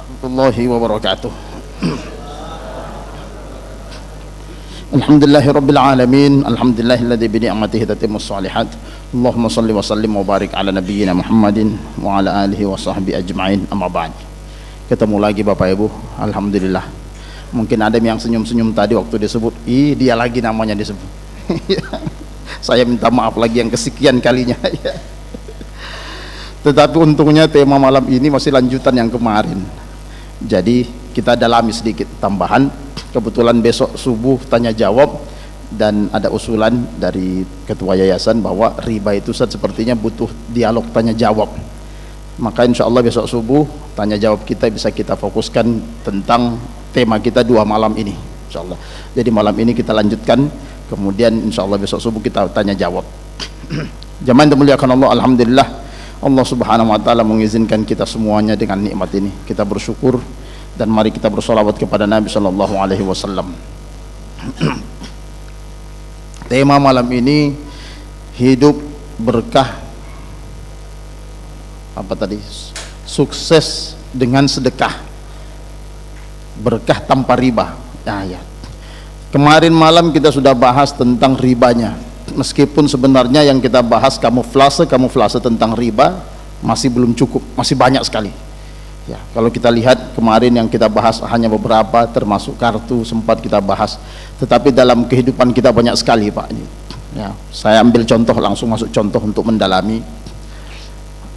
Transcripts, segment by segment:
warahmatullahi wabarakatuh. Alhamdulillahi rabbil alamin, alhamdulillahilladzi bi ni'matihi tatimmus shalihat. Allahumma shalli wa sallim wa barik ala nabiyyina Muhammadin wa ala alihi wa sahbihi ajma'in, amma ba'd. Ketemu lagi Bapak Ibu, alhamdulillah. Mungkin ada yang senyum-senyum tadi waktu disebut, dia lagi namanya disebut. Saya minta maaf lagi yang kesekian kalinya. Tetapi untungnya tema malam ini masih lanjutan yang kemarin. Jadi kita dalami sedikit tambahan. Kebetulan besok subuh tanya jawab dan ada usulan dari ketua yayasan bahwa riba itu sepertinya butuh dialog tanya jawab. Maka insya Allah besok subuh tanya jawab kita bisa kita fokuskan tentang tema kita 2 malam ini, insya Allah. Jadi malam ini kita lanjutkan, kemudian insya Allah besok subuh kita tanya jawab. Jamaah yang dimuliakan Allah, alhamdulillah Allah subhanahu wa ta'ala mengizinkan kita semuanya dengan nikmat ini. Kita bersyukur dan mari kita bersolawat kepada Nabi sallallahu alaihi wasallam. Tema malam ini hidup berkah apa tadi? Sukses dengan sedekah. Berkah tanpa riba. Ya. Kemarin malam kita sudah bahas tentang ribanya. Meskipun sebenarnya yang kita bahas kamuflase tentang riba masih belum cukup, masih banyak sekali. Ya, kalau kita lihat kemarin yang kita bahas hanya beberapa, termasuk kartu sempat kita bahas, tetapi dalam kehidupan kita banyak sekali Pak. Ya, saya ambil contoh, langsung masuk contoh untuk mendalami.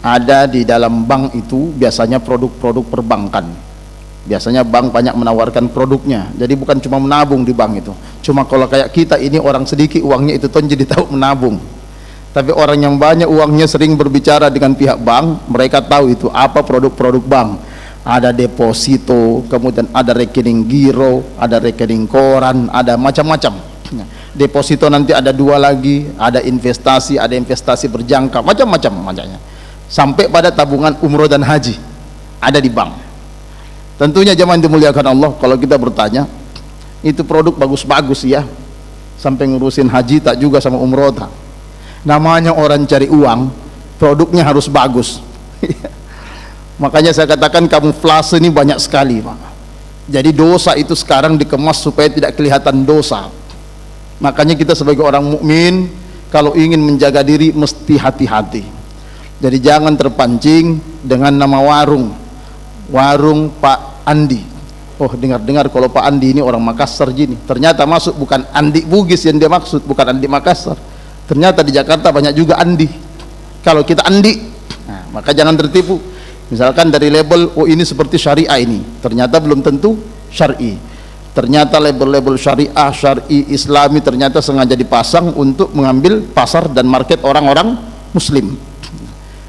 Ada di dalam bank itu biasanya produk-produk perbankan. Biasanya bank banyak menawarkan produknya, jadi bukan cuma menabung di bank itu. Cuma kalau kayak kita ini orang sedikit uangnya itu jadi tahu menabung. Tapi orang yang banyak uangnya sering berbicara dengan pihak bank, mereka tahu itu apa produk-produk bank. Ada deposito, kemudian ada rekening giro, ada rekening koran, ada macam-macam. Deposito nanti ada 2 lagi, ada investasi berjangka, macam-macam macamnya. Sampai pada tabungan umroh dan haji ada di bank. Tentunya jemaah yang dimuliakan Allah, kalau kita bertanya, itu produk bagus-bagus ya, sampai ngurusin haji tak juga sama umroh tak. Namanya orang cari uang, produknya harus bagus. Makanya saya katakan kamuflase ini banyak sekali Pak. Jadi dosa itu sekarang dikemas supaya tidak kelihatan dosa. Makanya kita sebagai orang mukmin kalau ingin menjaga diri mesti hati-hati. Jadi jangan terpancing dengan nama warung Pak Andi. Oh, dengar-dengar kalau Pak Andi ini orang Makassar gini. Ternyata masuk bukan Andi Bugis yang dia maksud, bukan Andi Makassar. Ternyata di Jakarta banyak juga Andi. Kalau kita Andi, maka jangan tertipu. Misalkan dari label, oh ini seperti syariah ini, ternyata belum tentu syar'i. Ternyata label-label syariah, syar'i, islami ternyata sengaja dipasang untuk mengambil pasar dan market orang-orang muslim.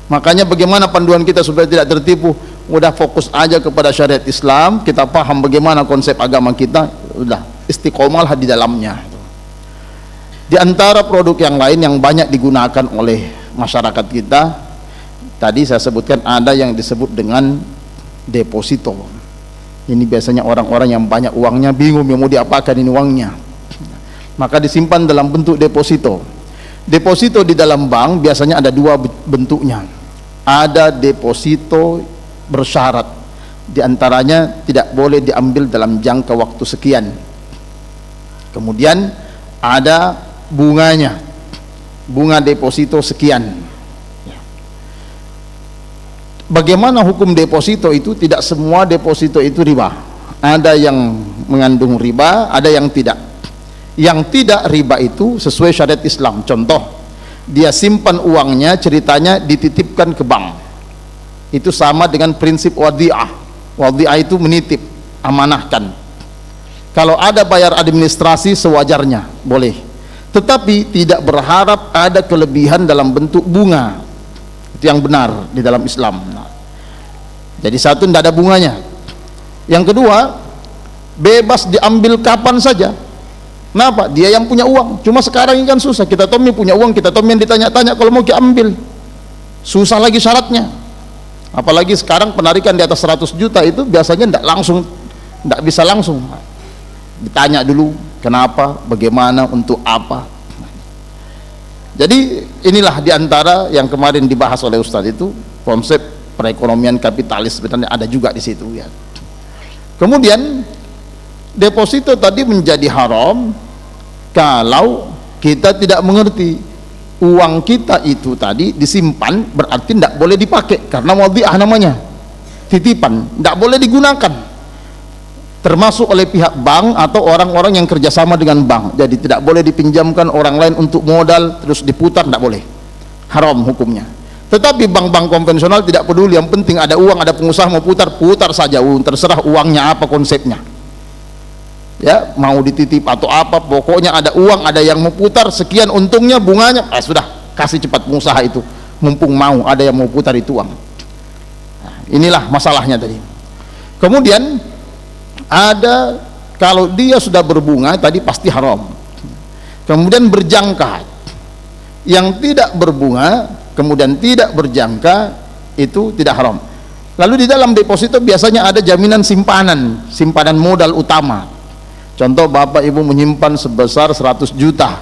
Makanya bagaimana panduan kita supaya tidak tertipu? Udah fokus aja kepada syariat Islam, kita paham bagaimana konsep agama kita, udah istiqomahlah di dalamnya. Di antara produk yang lain yang banyak digunakan oleh masyarakat kita, tadi saya sebutkan ada yang disebut dengan deposito. Ini biasanya orang-orang yang banyak uangnya bingung mau diapakan ini uangnya, maka disimpan dalam bentuk deposito. Deposito di dalam bank biasanya ada 2 bentuknya. Ada deposito bersyarat, di antaranya tidak boleh diambil dalam jangka waktu sekian. Kemudian ada bunganya, bunga deposito sekian. Bagaimana hukum deposito itu? Tidak semua deposito itu riba. Ada yang mengandung riba, ada yang tidak. Yang tidak riba itu sesuai syariat Islam. Contoh, dia simpan uangnya, ceritanya dititipkan ke bank. Itu sama dengan prinsip wadi'ah. Wadi'ah itu menitip, amanahkan. Kalau ada bayar administrasi sewajarnya, boleh. Tetapi tidak berharap ada kelebihan dalam bentuk bunga. Itu yang benar di dalam Islam. Jadi satu, tidak ada bunganya. Yang kedua, bebas diambil kapan saja. Kenapa? Dia yang punya uang. Cuma sekarang ini kan susah, kita Tommy punya uang, kita Tommy yang ditanya-tanya kalau mau diambil, susah lagi syaratnya. Apalagi sekarang penarikan di atas 100 juta itu biasanya tidak bisa langsung, ditanya dulu kenapa, bagaimana, untuk apa. Jadi inilah diantara yang kemarin dibahas oleh Ustadz itu, konsep perekonomian kapitalis sebenarnya ada juga di situ ya. Kemudian deposito tadi menjadi haram kalau kita tidak mengerti uang kita itu tadi disimpan, berarti tidak boleh dipakai karena wadhi'ah namanya, titipan, tidak boleh digunakan, termasuk oleh pihak bank atau orang-orang yang kerjasama dengan bank. Jadi tidak boleh dipinjamkan orang lain untuk modal terus diputar, tidak boleh, haram hukumnya. Tetapi bank-bank konvensional tidak peduli, yang penting ada uang, ada pengusaha mau putar, putar saja, terserah uangnya apa konsepnya, ya, mau dititip atau apa, pokoknya ada uang, ada yang mau putar, sekian untungnya, bunganya, sudah kasih cepat pengusaha itu, mumpung mau ada yang mau putar itu uang. Nah, inilah masalahnya tadi. Kemudian ada, kalau dia sudah berbunga tadi pasti haram. Kemudian berjangka, yang tidak berbunga kemudian tidak berjangka itu tidak haram. Lalu di dalam deposito biasanya ada jaminan simpanan modal utama. Contoh, bapak ibu menyimpan sebesar 100 juta,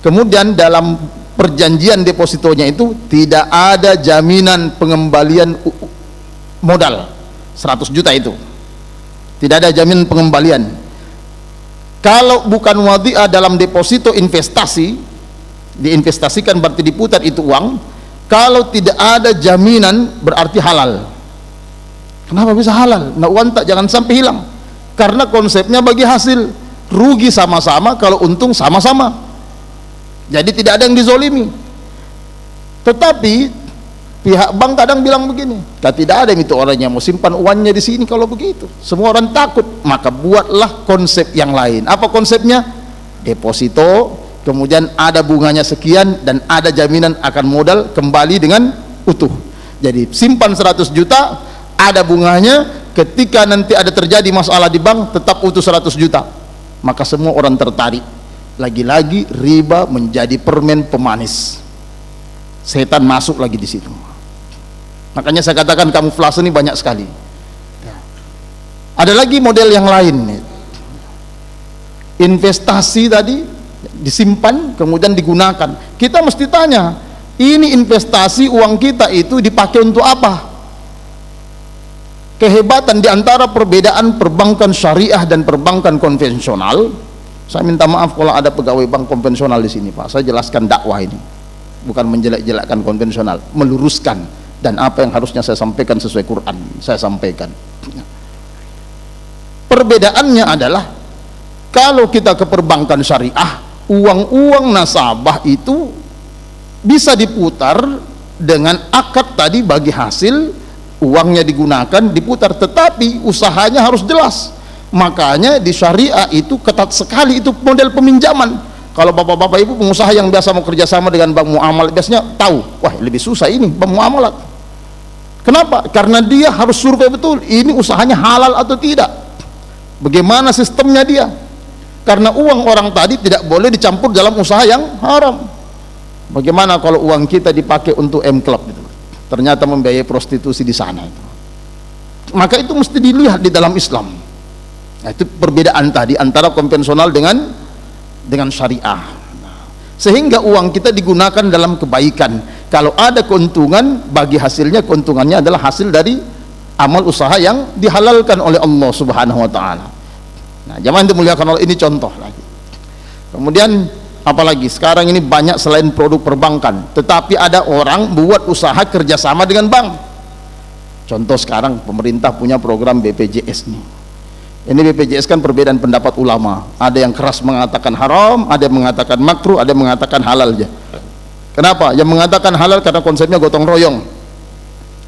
kemudian dalam perjanjian depositonya itu tidak ada jaminan pengembalian modal 100 juta itu, tidak ada jaminan pengembalian. Kalau bukan wadhi'ah dalam deposito investasi, diinvestasikan berarti diputar itu uang, kalau tidak ada jaminan berarti halal. Kenapa bisa halal? Nah, uang tak jangan sampai hilang, karena konsepnya bagi hasil, rugi sama-sama, kalau untung sama-sama, jadi tidak ada yang dizolimi. Tetapi pihak bank kadang bilang begini, tidak ada itu orangnya mau simpan uangnya di sini. Kalau begitu semua orang takut, maka buatlah konsep yang lain. Apa konsepnya? Deposito, kemudian ada bunganya sekian dan ada jaminan akan modal kembali dengan utuh. Jadi simpan 100 juta, ada bunganya, ketika nanti ada terjadi masalah di bank tetap utuh 100 juta, maka semua orang tertarik. Lagi-lagi riba menjadi permen pemanis, setan masuk lagi di situ. Makanya saya katakan kamuflase ini banyak sekali. Ada lagi model yang lain, investasi tadi disimpan kemudian digunakan. Kita mesti tanya, ini investasi uang kita itu dipakai untuk apa? Kehebatan di antara perbedaan perbankan syariah dan perbankan konvensional, saya minta maaf kalau ada pegawai bank konvensional di sini, Pak. Saya jelaskan dakwah ini, bukan menjelek-jelekkan konvensional, meluruskan, dan apa yang harusnya saya sampaikan sesuai Quran saya sampaikan. Perbedaannya adalah, kalau kita ke perbankan syariah, uang-uang nasabah itu bisa diputar dengan akad tadi, bagi hasil uangnya digunakan diputar, tetapi usahanya harus jelas. Makanya di syariah itu ketat sekali itu model peminjaman. Kalau bapak-bapak ibu pengusaha yang biasa mau kerjasama dengan bank muamalat, biasanya tahu, wah lebih susah ini bank muamalat. Kenapa? Karena dia harus survei betul, ini usahanya halal atau tidak, bagaimana sistemnya dia. Karena uang orang tadi tidak boleh dicampur dalam usaha yang haram. Bagaimana kalau uang kita dipakai untuk M-Club gitu, ternyata membiayai prostitusi di sana itu. Maka itu mesti dilihat di dalam Islam. Nah, itu perbedaan tadi antara konvensional dengan syariah. Sehingga uang kita digunakan dalam kebaikan. Kalau ada keuntungan, bagi hasilnya, keuntungannya adalah hasil dari amal usaha yang dihalalkan oleh Allah Subhanahu wa taala. Nah, jamaah dimuliakan Allah, ini contoh lagi. Kemudian apalagi sekarang ini banyak selain produk perbankan, tetapi ada orang buat usaha kerjasama dengan bank. Contoh sekarang pemerintah punya program BPJS nih. Ini BPJS kan perbedaan pendapat ulama, ada yang keras mengatakan haram, ada yang mengatakan makruh, ada yang mengatakan halal aja. Kenapa? Yang mengatakan halal karena konsepnya gotong royong.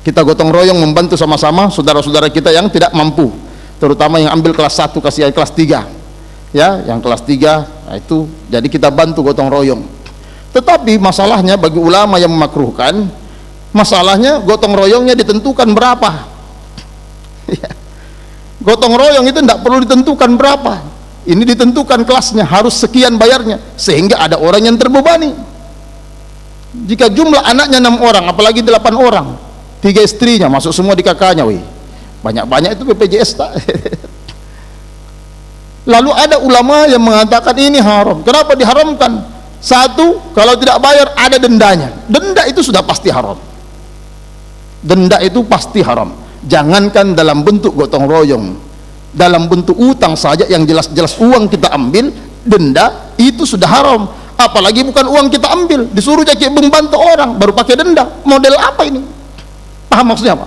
Kita gotong royong membantu sama-sama saudara-saudara kita yang tidak mampu, terutama yang ambil kelas 1 kasih kelas 3, ya, yang kelas 3, nah itu jadi kita bantu gotong royong. Tetapi masalahnya bagi ulama yang memakruhkan, masalahnya gotong royongnya ditentukan berapa. Gotong royong itu tidak perlu ditentukan berapa, ini ditentukan kelasnya, harus sekian bayarnya, sehingga ada orang yang terbebani. Jika jumlah anaknya 6 orang, apalagi 8 orang, 3 istrinya, masuk semua di kakaknya, wih, banyak-banyak itu BPJS tak? Lalu ada ulama yang mengatakan ini haram. Kenapa diharamkan? Satu, kalau tidak bayar ada dendanya. Denda itu sudah pasti haram. Denda itu pasti haram. Jangankan dalam bentuk gotong royong, dalam bentuk utang saja yang jelas-jelas uang kita ambil, denda, itu sudah haram. Apalagi bukan uang kita ambil, disuruh jadi membantu orang baru pakai denda. Model apa ini? Paham maksudnya apa?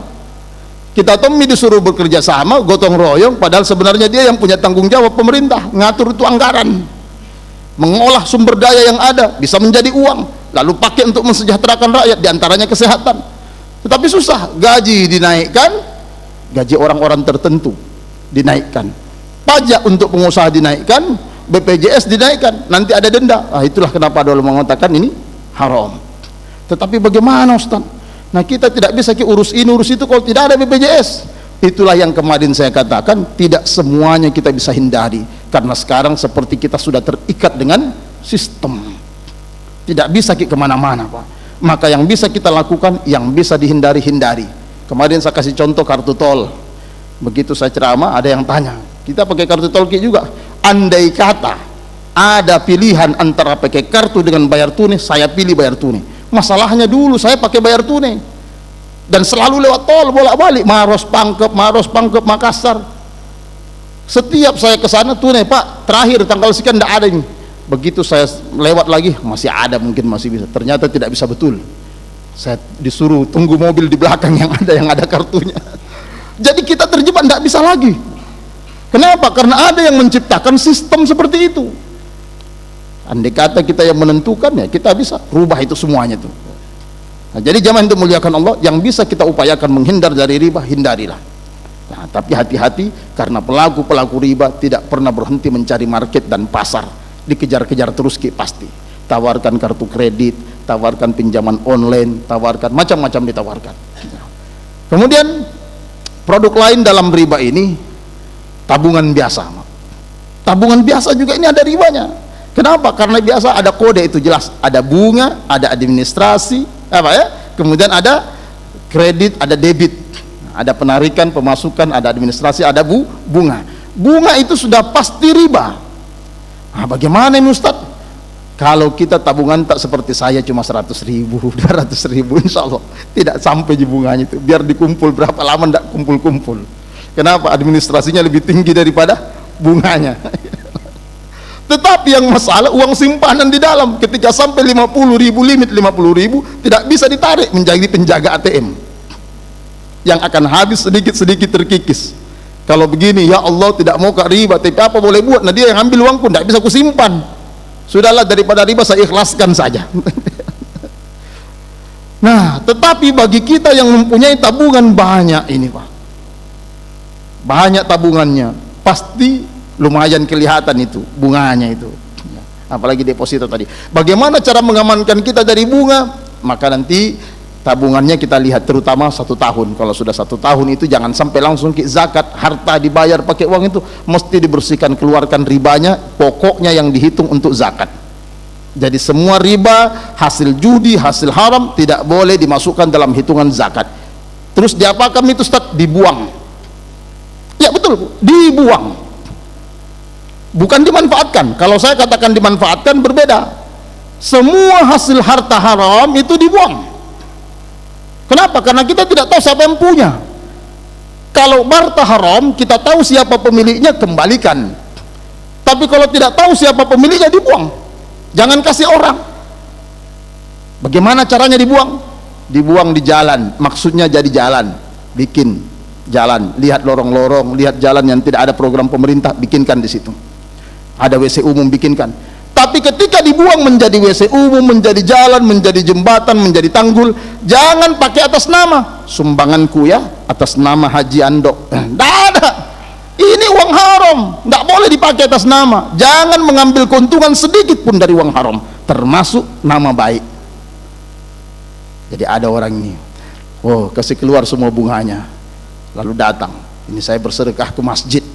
Kita Tommy disuruh bekerja sama, gotong royong, padahal sebenarnya dia yang punya tanggung jawab, pemerintah ngatur itu anggaran, mengolah sumber daya yang ada bisa menjadi uang, lalu pakai untuk mensejahterakan rakyat, diantaranya kesehatan. Tetapi susah, gaji dinaikkan, gaji orang-orang tertentu dinaikkan, pajak untuk pengusaha dinaikkan, BPJS dinaikkan, nanti ada denda. Itulah kenapa ada ulama mengatakan ini haram. Tetapi bagaimana Ustaz? Nah, kita tidak bisa urus ini urus itu kalau tidak ada BPJS. Itulah yang kemarin saya katakan, tidak semuanya kita bisa hindari, karena sekarang seperti kita sudah terikat dengan sistem, tidak bisa kemana-mana Pak. Maka yang bisa kita lakukan, yang bisa dihindari-hindari. Kemarin saya kasih contoh kartu tol. Begitu saya ceramah, ada yang tanya, kita pakai kartu tol juga. Andai kata ada pilihan antara pakai kartu dengan bayar tunai, saya pilih bayar tunai. Masalahnya dulu saya pakai bayar tunai dan selalu lewat tol bolak-balik, Maros Pangkep, Makassar. Setiap saya ke sana tunai, Pak, terakhir tanggal sekian tidak ada ini. Begitu saya lewat lagi, masih ada, mungkin masih bisa. Ternyata tidak bisa betul. Saya disuruh tunggu mobil di belakang yang ada kartunya. Jadi kita terjebak, tidak bisa lagi. Kenapa? Karena ada yang menciptakan sistem seperti itu. Andai kata kita yang menentukan, ya kita bisa rubah itu semuanya tuh. Nah, jadi jamaah itu muliakan Allah, yang bisa kita upayakan menghindar dari riba, hindarilah. Nah, tapi hati-hati, karena pelaku-pelaku riba tidak pernah berhenti mencari market dan pasar, dikejar-kejar terus pasti. Tawarkan kartu kredit, tawarkan pinjaman online, tawarkan macam-macam ditawarkan. Kemudian produk lain dalam riba ini tabungan biasa. Tabungan biasa juga ini ada ribanya. Kenapa? Karena biasa ada kode, itu jelas, ada bunga, ada administrasi, kemudian ada kredit, ada debit, ada penarikan, pemasukan, ada administrasi, ada bunga. Bunga itu sudah pasti riba. Nah, bagaimana ini Ustaz? Kalau kita tabungan tak seperti saya cuma 100.000, 200.000, insya Allah tidak sampai di bunganya itu. Biar dikumpul berapa lama tidak kumpul-kumpul. Kenapa? Administrasinya lebih tinggi daripada bunganya. Tetapi yang masalah uang simpanan di dalam, ketika sampai 50.000, limit 50.000, tidak bisa ditarik menjadi penjaga ATM yang akan habis sedikit-sedikit terkikis. Kalau begini, ya Allah, tidak mau ke riba, tapi apa boleh buat? Nah, dia yang ambil uangku, tidak bisa kusimpan. Sudahlah, daripada riba saya ikhlaskan saja. Nah, tetapi bagi kita yang mempunyai tabungan banyak ini Pak, banyak tabungannya, pasti lumayan kelihatan itu bunganya itu, apalagi deposito tadi. Bagaimana cara mengamankan kita dari bunga? Maka nanti tabungannya kita lihat, terutama 1 tahun. Kalau sudah 1 tahun itu jangan sampai langsung zakat, harta dibayar pakai uang itu mesti dibersihkan, keluarkan ribanya, pokoknya yang dihitung untuk zakat. Jadi semua riba, hasil judi, hasil haram tidak boleh dimasukkan dalam hitungan zakat. Terus diapakan itu Ustaz? Dibuang. Ya betul, dibuang, bukan dimanfaatkan. Kalau saya katakan dimanfaatkan berbeda. Semua hasil harta haram itu dibuang. Kenapa? Karena kita tidak tahu siapa yang punya. Kalau harta haram kita tahu siapa pemiliknya, kembalikan. Tapi kalau tidak tahu siapa pemiliknya, dibuang. Jangan kasih orang. Bagaimana caranya dibuang? Dibuang di jalan, maksudnya jadi jalan, bikin jalan, lihat lorong-lorong, lihat jalan yang tidak ada program pemerintah, bikinkan di situ. Ada WC umum, bikinkan. Tapi ketika dibuang menjadi WC umum, menjadi jalan, menjadi jembatan, menjadi tanggul, jangan pakai atas nama sumbanganku ya, atas nama Haji Andok. Tidak ada. Ini uang haram, tidak boleh dipakai atas nama. Jangan mengambil keuntungan sedikit pun dari uang haram, termasuk nama baik. Jadi ada orang ini, oh kasih keluar semua bunganya, lalu datang, ini saya bersedekah ke masjid.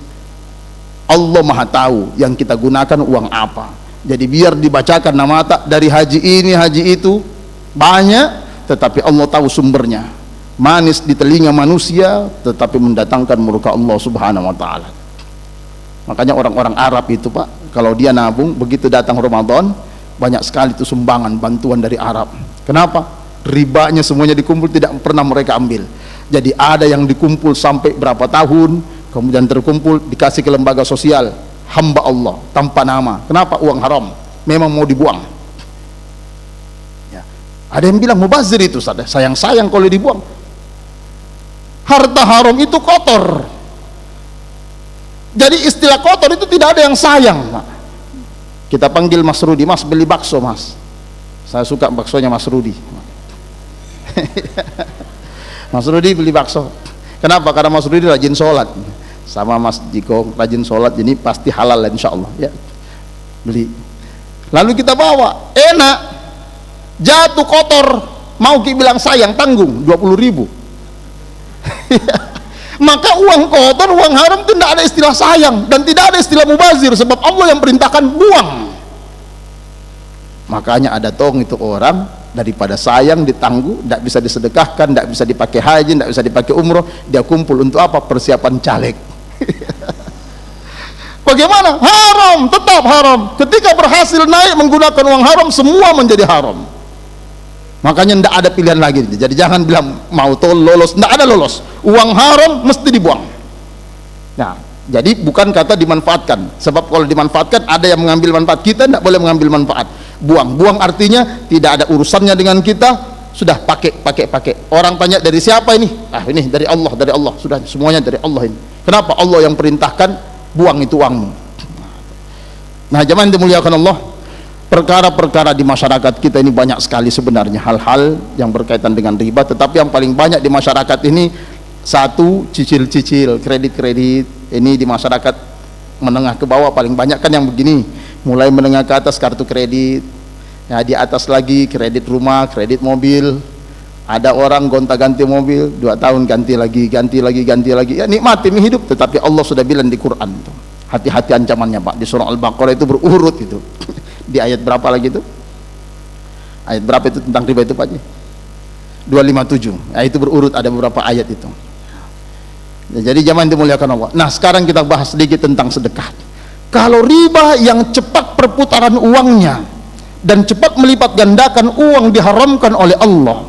Allah Maha tahu yang kita gunakan uang apa. Jadi biar dibacakan nama tak dari haji ini, haji itu banyak, tetapi Allah tahu sumbernya. Manis di telinga manusia, tetapi mendatangkan murka Allah Subhanahu wa taala. Makanya orang-orang Arab itu Pak, kalau dia nabung, begitu datang Ramadan, banyak sekali itu sumbangan, bantuan dari Arab. Kenapa? Ribanya semuanya dikumpul, tidak pernah mereka ambil. Jadi ada yang dikumpul sampai berapa tahun, kemudian terkumpul dikasih ke lembaga sosial, hamba Allah tanpa nama. Kenapa? Uang haram, memang mau dibuang. Ya. Ada yang bilang mubazir itu, sayang-sayang kalau dibuang. Harta haram itu kotor. Jadi istilah kotor itu tidak ada yang sayang. Kita panggil Mas Rudi, Mas beli bakso Mas. Saya suka baksonya Mas Rudi. Mas Rudi beli bakso. Kenapa? Karena Mas Rudi rajin sholat. Sama Mas Jiko rajin sholat, jadi pasti halal insya Allah. Ya. Beli. Lalu kita bawa, enak. Jatuh kotor, mau ki bilang sayang, tanggung 20.000. Maka uang kotor, uang haram itu tidak ada istilah sayang dan tidak ada istilah mubazir, sebab Allah yang perintahkan buang. Makanya ada tong itu orang daripada sayang ditangguh, tidak bisa disedekahkan, tidak bisa dipakai haji, tidak bisa dipakai umroh, dia kumpul untuk apa? Persiapan caleg. Bagaimana? Haram, tetap haram. Ketika berhasil naik menggunakan uang haram, semua menjadi haram. Makanya tidak ada pilihan lagi. Jadi jangan bilang mau tol lolos, tidak ada lolos. Uang haram mesti dibuang. Nah, jadi bukan kata dimanfaatkan, sebab kalau dimanfaatkan ada yang mengambil manfaat, kita tidak boleh mengambil manfaat. Buang artinya tidak ada urusannya dengan kita, sudah pakai. Orang tanya dari siapa ini? Ah, ini dari Allah, sudah semuanya dari Allah ini. Kenapa? Allah yang perintahkan, buang itu uangmu. Nah, jemaah yang dimuliakan Allah, perkara-perkara di masyarakat kita ini banyak sekali sebenarnya hal-hal yang berkaitan dengan riba, tetapi yang paling banyak di masyarakat ini satu, cicil-cicil, kredit-kredit. Ini di masyarakat menengah ke bawah paling banyak kan yang begini, mulai menengah ke atas kartu kredit, ya, di atas lagi kredit rumah, kredit mobil. Ada orang gonta-ganti mobil 2 tahun ganti lagi, ya, nikmati hidup. Tetapi Allah sudah bilang di Quran tuh, hati-hati ancamannya Pak, di surah Al-Baqarah itu berurut itu. Di ayat berapa lagi itu? Ayat berapa itu tentang riba itu Pak? 257. Ya, itu berurut, ada beberapa ayat itu. Ya, jadi zaman dimuliakan Allah. Nah, sekarang kita bahas sedikit tentang sedekah. Kalau riba yang cepat perputaran uangnya dan cepat melipat gandakan uang diharamkan oleh Allah,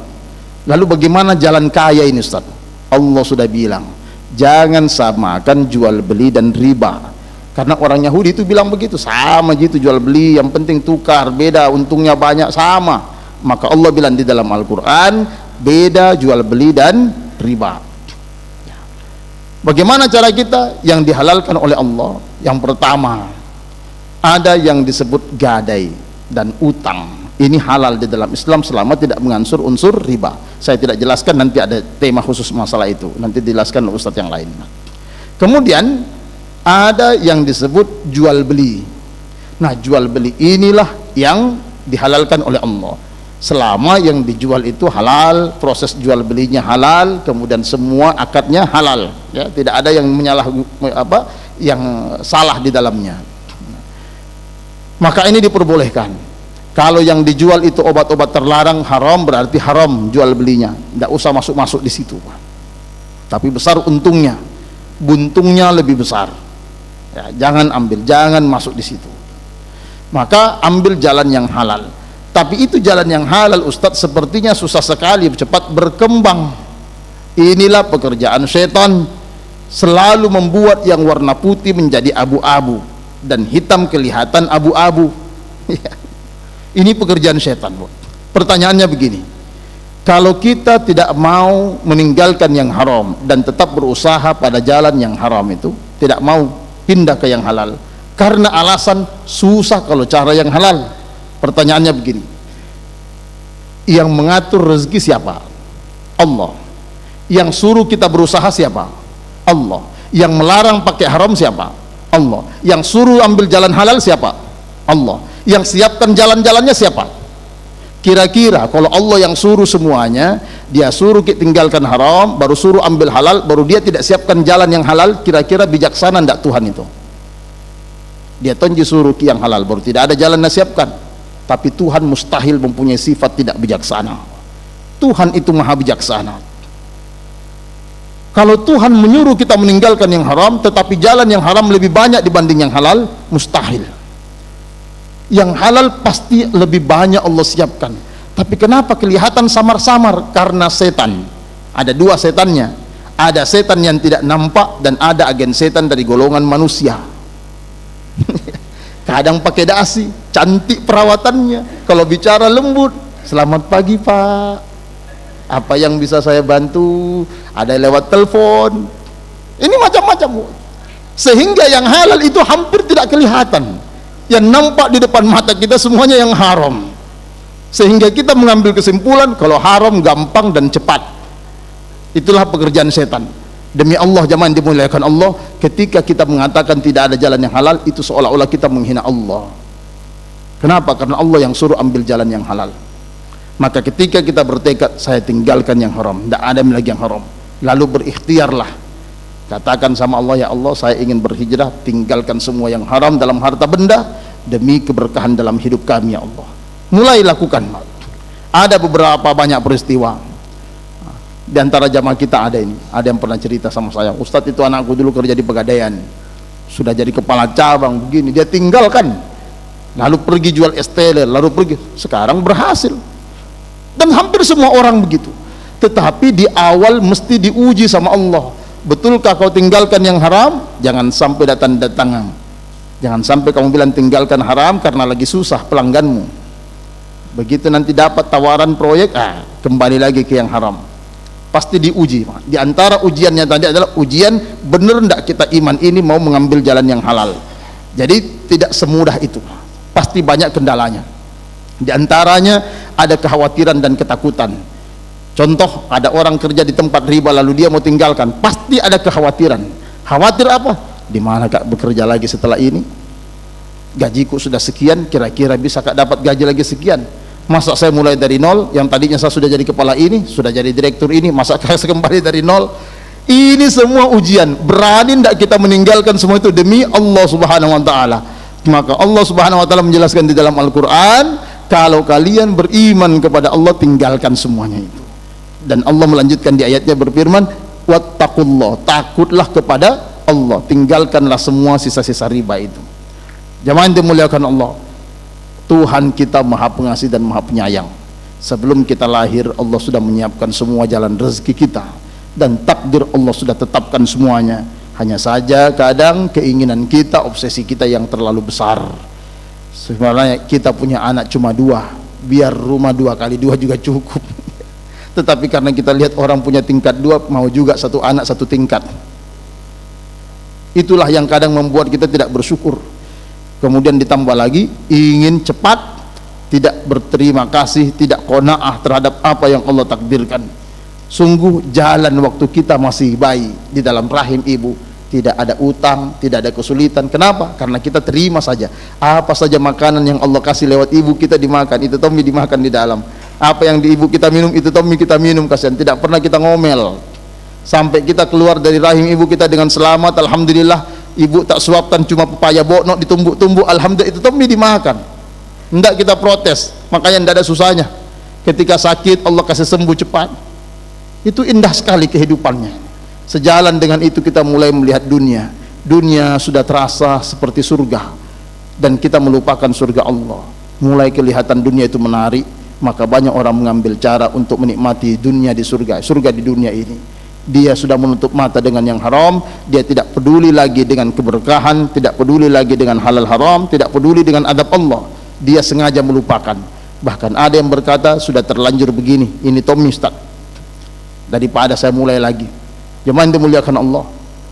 lalu bagaimana jalan kaya ini Ustaz? Allah sudah bilang, jangan samakan jual beli dan riba. Karena orang Yahudi itu bilang begitu, sama gitu jual beli, yang penting tukar, beda untungnya banyak, sama. Maka Allah bilang di dalam Al-Quran, beda jual beli dan riba. Bagaimana cara kita? Yang dihalalkan oleh Allah, yang pertama ada yang disebut gadai dan utang. Ini halal di dalam Islam selama tidak mengansur unsur riba. Saya tidak jelaskan, nanti ada tema khusus masalah itu, nanti dijelaskan oleh Ustadz yang lain. Kemudian ada yang disebut jual beli. Nah, jual beli inilah yang dihalalkan oleh Allah. Selama yang dijual itu halal, proses jual belinya halal, kemudian semua akadnya halal, ya, tidak ada yang yang salah di dalamnya. Maka ini diperbolehkan. Kalau yang dijual itu obat-obat terlarang, haram, berarti haram jual belinya. Tidak usah masuk-masuk di situ. Tapi besar untungnya, buntungnya lebih besar. Ya, jangan ambil, jangan masuk di situ. Maka ambil jalan yang halal. Tapi itu jalan yang halal Ustadz sepertinya susah sekali cepat berkembang. Inilah pekerjaan setan, selalu membuat yang warna putih menjadi abu-abu dan hitam kelihatan abu-abu. Ini pekerjaan setan. Pertanyaannya begini, kalau kita tidak mau meninggalkan yang haram dan tetap berusaha pada jalan yang haram itu, tidak mau pindah ke yang halal karena alasan susah kalau cara yang halal. Pertanyaannya begini, yang mengatur rezeki siapa? Allah. Yang suruh kita berusaha siapa? Allah. Yang melarang pakai haram siapa? Allah. Yang suruh ambil jalan halal siapa? Allah. Yang siapkan jalan-jalannya siapa? Kira-kira kalau Allah yang suruh semuanya, dia suruh kita tinggalkan haram, baru suruh ambil halal, baru dia tidak siapkan jalan yang halal, kira-kira bijaksana tidak Tuhan itu? Dia tonji suruh yang halal, baru tidak ada jalan yang siapkan. Tapi Tuhan mustahil mempunyai sifat tidak bijaksana. Tuhan itu maha bijaksana. Kalau Tuhan menyuruh kita meninggalkan yang haram, tetapi jalan yang haram lebih banyak dibanding yang halal, mustahil. Yang halal pasti lebih banyak Allah siapkan. Tapi kenapa kelihatan samar-samar? Karena setan. Ada dua setannya. Ada setan yang tidak nampak dan ada agen setan dari golongan manusia. Kadang pakai dasi, cantik perawatannya, kalau bicara lembut, selamat pagi Pak, apa yang bisa saya bantu, ada lewat telepon, ini macam-macam. Sehingga yang halal itu hampir tidak kelihatan, yang nampak di depan mata kita semuanya yang haram, sehingga kita mengambil kesimpulan kalau haram gampang dan cepat. Itulah pekerjaan setan. Demi Allah jemaah yang dimuliakan Allah, ketika kita mengatakan tidak ada jalan yang halal, itu seolah-olah kita menghina Allah. Kenapa? Karena Allah yang suruh ambil jalan yang halal. Maka ketika kita bertekad, saya tinggalkan yang haram, tidak ada lagi yang haram, lalu berikhtiarlah, katakan sama Allah, ya Allah saya ingin berhijrah, tinggalkan semua yang haram dalam harta benda demi keberkahan dalam hidup kami ya Allah. Mulai lakukan. Ada beberapa banyak peristiwa di antara jamaah kita, ada yang pernah cerita sama saya, Ustadz itu anakku dulu kerja di Pegadaian, sudah jadi kepala cabang begini, dia tinggalkan, lalu pergi jual es teler, lalu pergi, sekarang berhasil. Dan hampir semua orang begitu. Tetapi di awal mesti diuji sama Allah, betulkah kau tinggalkan yang haram? Jangan sampai datang-datangan, jangan sampai kamu bilang tinggalkan haram karena lagi susah pelangganmu. Begitu nanti dapat tawaran proyek, kembali lagi ke yang haram. Pasti diuji. Di antara ujiannya tadi adalah ujian benar enggak kita iman ini mau mengambil jalan yang halal. Jadi tidak semudah itu, pasti banyak kendalanya. Di antaranya ada kekhawatiran dan ketakutan. Contoh, ada orang kerja di tempat riba lalu dia mau tinggalkan, pasti ada kekhawatiran. Khawatir apa? Di mana kak bekerja lagi setelah ini? Gajiku sudah sekian, kira-kira bisa kak dapat gaji lagi sekian? Masa saya mulai dari nol, yang tadinya saya sudah jadi kepala ini, sudah jadi direktur ini, masa saya kembali dari nol? Ini semua ujian. Berani tidak kita meninggalkan semua itu demi Allah subhanahu wa ta'ala? Maka Allah subhanahu wa ta'ala menjelaskan di dalam Al-Quran, kalau kalian beriman kepada Allah, tinggalkan semuanya itu. Dan Allah melanjutkan di ayatnya berfirman, wattaqullah, takutlah kepada Allah, tinggalkanlah semua sisa-sisa riba itu. Jemaah yang dimuliakan Allah, Tuhan kita maha pengasih dan maha penyayang. Sebelum kita lahir, Allah sudah menyiapkan semua jalan rezeki kita, dan takdir Allah sudah tetapkan semuanya. Hanya saja kadang keinginan kita, obsesi kita yang terlalu besar. Sebenarnya kita punya anak cuma 2, biar rumah 2 kali 2 juga cukup. Tetapi karena kita lihat orang punya tingkat 2, mau juga 1 anak 1 tingkat. Itulah yang kadang membuat kita tidak bersyukur. Kemudian ditambah lagi ingin cepat, tidak berterima kasih, tidak qanaah terhadap apa yang Allah takdirkan. Sungguh jalan waktu kita masih bayi di dalam rahim ibu, tidak ada utang, tidak ada kesulitan. Kenapa? Karena kita terima saja. Apa saja makanan yang Allah kasih lewat ibu kita dimakan, itu Tommy dimakan di dalam. Apa yang di ibu kita minum, itu Tommy kita minum, kasihan. Tidak pernah kita ngomel. Sampai kita keluar dari rahim ibu kita dengan selamat, alhamdulillah. Ibu tak suapkan cuma pepaya bonok ditumbuk-tumbuk, alhamdulillah itu Tommy dimakan. Tidak kita protes, makanya tidak ada susahnya. Ketika sakit Allah kasih sembuh cepat. Itu indah sekali kehidupannya. Sejalan dengan itu kita mulai melihat dunia. Dunia sudah terasa seperti surga, dan kita melupakan surga Allah. Mulai kelihatan dunia itu menarik, maka banyak orang mengambil cara untuk menikmati dunia di surga, surga di dunia ini. Dia sudah menutup mata dengan yang haram, dia tidak peduli lagi dengan keberkahan, tidak peduli lagi dengan halal haram, tidak peduli dengan adab Allah. Dia sengaja melupakan. Bahkan ada yang berkata, sudah terlanjur begini, ini Tommy Ustaz, daripada saya mulai lagi. Jemaah yang dimuliakan Allah,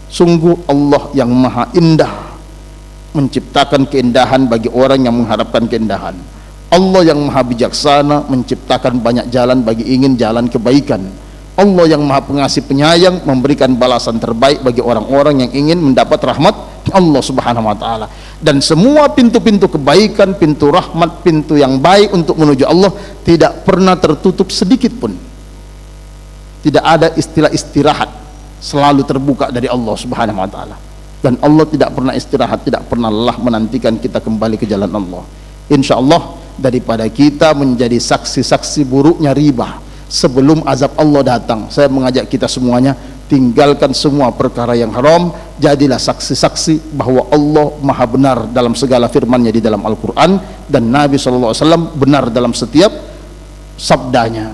sungguh Allah yang maha indah menciptakan keindahan bagi orang yang mengharapkan keindahan. Allah yang maha bijaksana menciptakan banyak jalan bagi ingin jalan kebaikan. Allah yang maha pengasih penyayang memberikan balasan terbaik bagi orang-orang yang ingin mendapat rahmat Allah subhanahu wa ta'ala. Dan semua pintu-pintu kebaikan, pintu rahmat, pintu yang baik untuk menuju Allah tidak pernah tertutup sedikit pun. Tidak ada istilah istirahat, selalu terbuka dari Allah subhanahu wa ta'ala. Dan Allah tidak pernah istirahat, tidak pernah lelah menantikan kita kembali ke jalan Allah. Insya Allah, daripada kita menjadi saksi-saksi buruknya riba sebelum azab Allah datang, saya mengajak kita semuanya, tinggalkan semua perkara yang haram. Jadilah saksi-saksi bahwa Allah maha benar dalam segala firman-Nya di dalam Al-Quran, dan Nabi SAW benar dalam setiap sabdanya.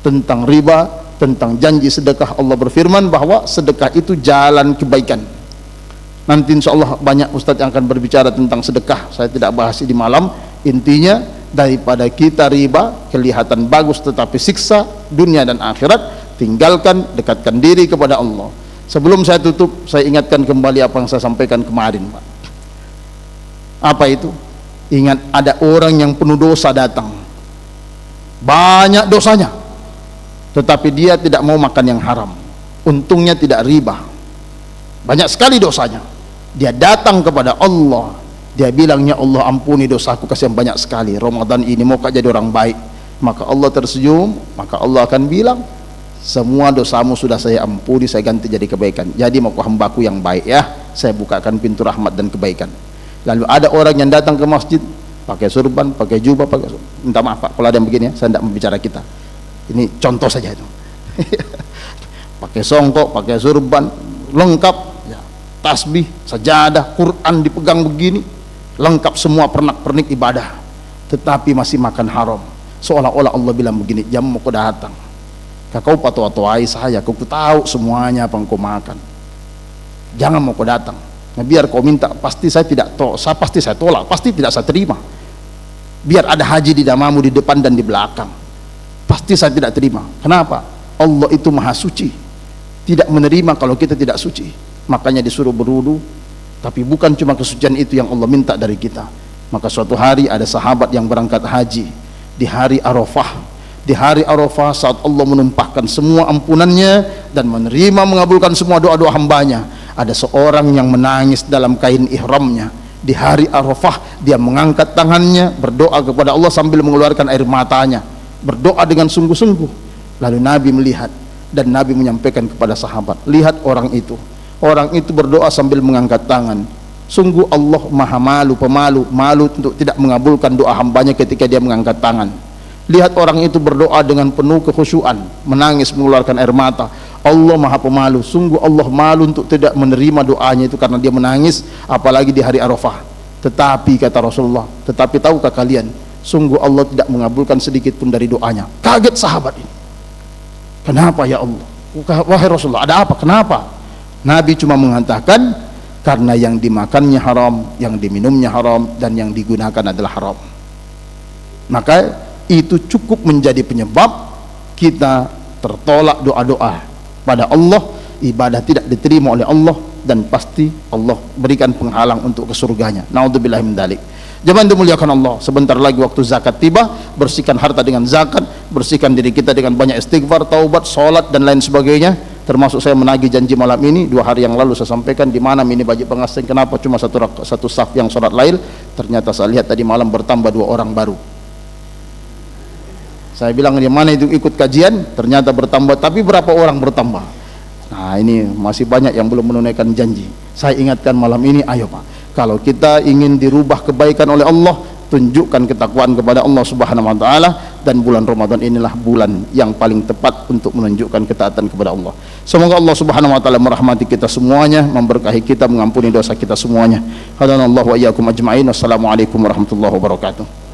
Tentang riba tentang janji sedekah. Allah berfirman bahwa sedekah itu jalan kebaikan. Nanti insya Allah banyak ustadz yang akan berbicara tentang sedekah, saya tidak bahas di malam. Intinya, daripada kita riba kelihatan bagus tetapi siksa dunia dan akhirat, tinggalkan, dekatkan diri kepada Allah. Sebelum saya tutup, saya ingatkan kembali apa yang saya sampaikan kemarin, Pak. Apa itu? Ingat, ada orang yang penuh dosa datang, banyak dosanya, tetapi dia tidak mau makan yang haram. Untungnya tidak riba, banyak sekali dosanya. Dia datang kepada Allah, dia bilang, ya Allah, ampuni dosaku, kasih yang banyak sekali, Ramadan ini mau jadi orang baik. Maka Allah tersenyum, maka Allah akan bilang, semua dosamu sudah saya ampuni, saya ganti jadi kebaikan. Jadi mau hambaku yang baik ya, saya bukakan pintu rahmat dan kebaikan. Lalu ada orang yang datang ke masjid pakai surban, pakai jubah, minta maaf Pak kalau ada yang begini ya, saya tidak membicara kita, ini contoh saja itu. Pakai songkok, pakai surban, lengkap ya, tasbih, sajadah, Quran dipegang begini, lengkap semua pernak-pernik ibadah, tetapi masih makan haram. Seolah-olah Allah bilang begini, jam mau kau datang, kau patwa-patwai saya, kau tahu semuanya apa yang kau makan, jangan mau kau datang. Nah, biar kau minta, pasti saya tidak pasti saya tolak, pasti tidak saya terima. Biar ada haji di namamu di depan dan di belakang, pasti saya tidak terima. Kenapa? Allah itu maha suci, tidak menerima kalau kita tidak suci. Makanya disuruh berwudu, tapi bukan cuma kesucian itu yang Allah minta dari kita. Maka suatu hari ada sahabat yang berangkat haji di hari Arafah. Di hari Arafah saat Allah menumpahkan semua ampunannya dan menerima mengabulkan semua doa-doa hambanya, ada seorang yang menangis dalam kain ihramnya. Di hari Arafah dia mengangkat tangannya berdoa kepada Allah sambil mengeluarkan air matanya, berdoa dengan sungguh-sungguh. Lalu Nabi melihat dan Nabi menyampaikan kepada sahabat, lihat orang itu berdoa sambil mengangkat tangan. Sungguh Allah maha malu, pemalu, malu untuk tidak mengabulkan doa hambanya ketika dia mengangkat tangan. Lihat orang itu berdoa dengan penuh kekhusyuan, menangis mengeluarkan air mata. Allah maha pemalu, sungguh Allah malu untuk tidak menerima doanya itu karena dia menangis, apalagi di hari Arafah. Tetapi kata Rasulullah, tetapi tahukah kalian, sungguh Allah tidak mengabulkan sedikit pun dari doanya. Kaget sahabat ini, kenapa ya Allah? Wahai Rasulullah, ada apa? Kenapa? Nabi cuma mengatakan, karena yang dimakannya haram, yang diminumnya haram, dan yang digunakan adalah haram. Maka itu cukup menjadi penyebab kita tertolak doa-doa pada Allah, ibadah tidak diterima oleh Allah, dan pasti Allah berikan penghalang untuk ke surganya. Naudzubillah min dzalik. Jemaah dimuliakan Allah, sebentar lagi waktu zakat tiba. Bersihkan harta dengan zakat, bersihkan diri kita dengan banyak istighfar, taubat, salat dan lain sebagainya. Termasuk saya menagih janji malam ini, 2 hari yang lalu saya sampaikan di mana mini baju pengasing, kenapa cuma satu saf yang sholat lail. Ternyata saya lihat tadi malam bertambah 2 orang baru. Saya bilang di mana itu ikut kajian, ternyata bertambah, tapi berapa orang bertambah? Nah, ini masih banyak yang belum menunaikan janji. Saya ingatkan malam ini, ayo Pak, kalau kita ingin dirubah kebaikan oleh Allah, tunjukkan ketakwaan kepada Allah Subhanahu wa taala, dan bulan Ramadan inilah bulan yang paling tepat untuk menunjukkan ketaatan kepada Allah. Semoga Allah Subhanahu wa taala merahmati kita semuanya, memberkahi kita, mengampuni dosa kita semuanya. Hadanallahu wa iyyakum ajma'in. Wassalamualaikum warahmatullahi wabarakatuh.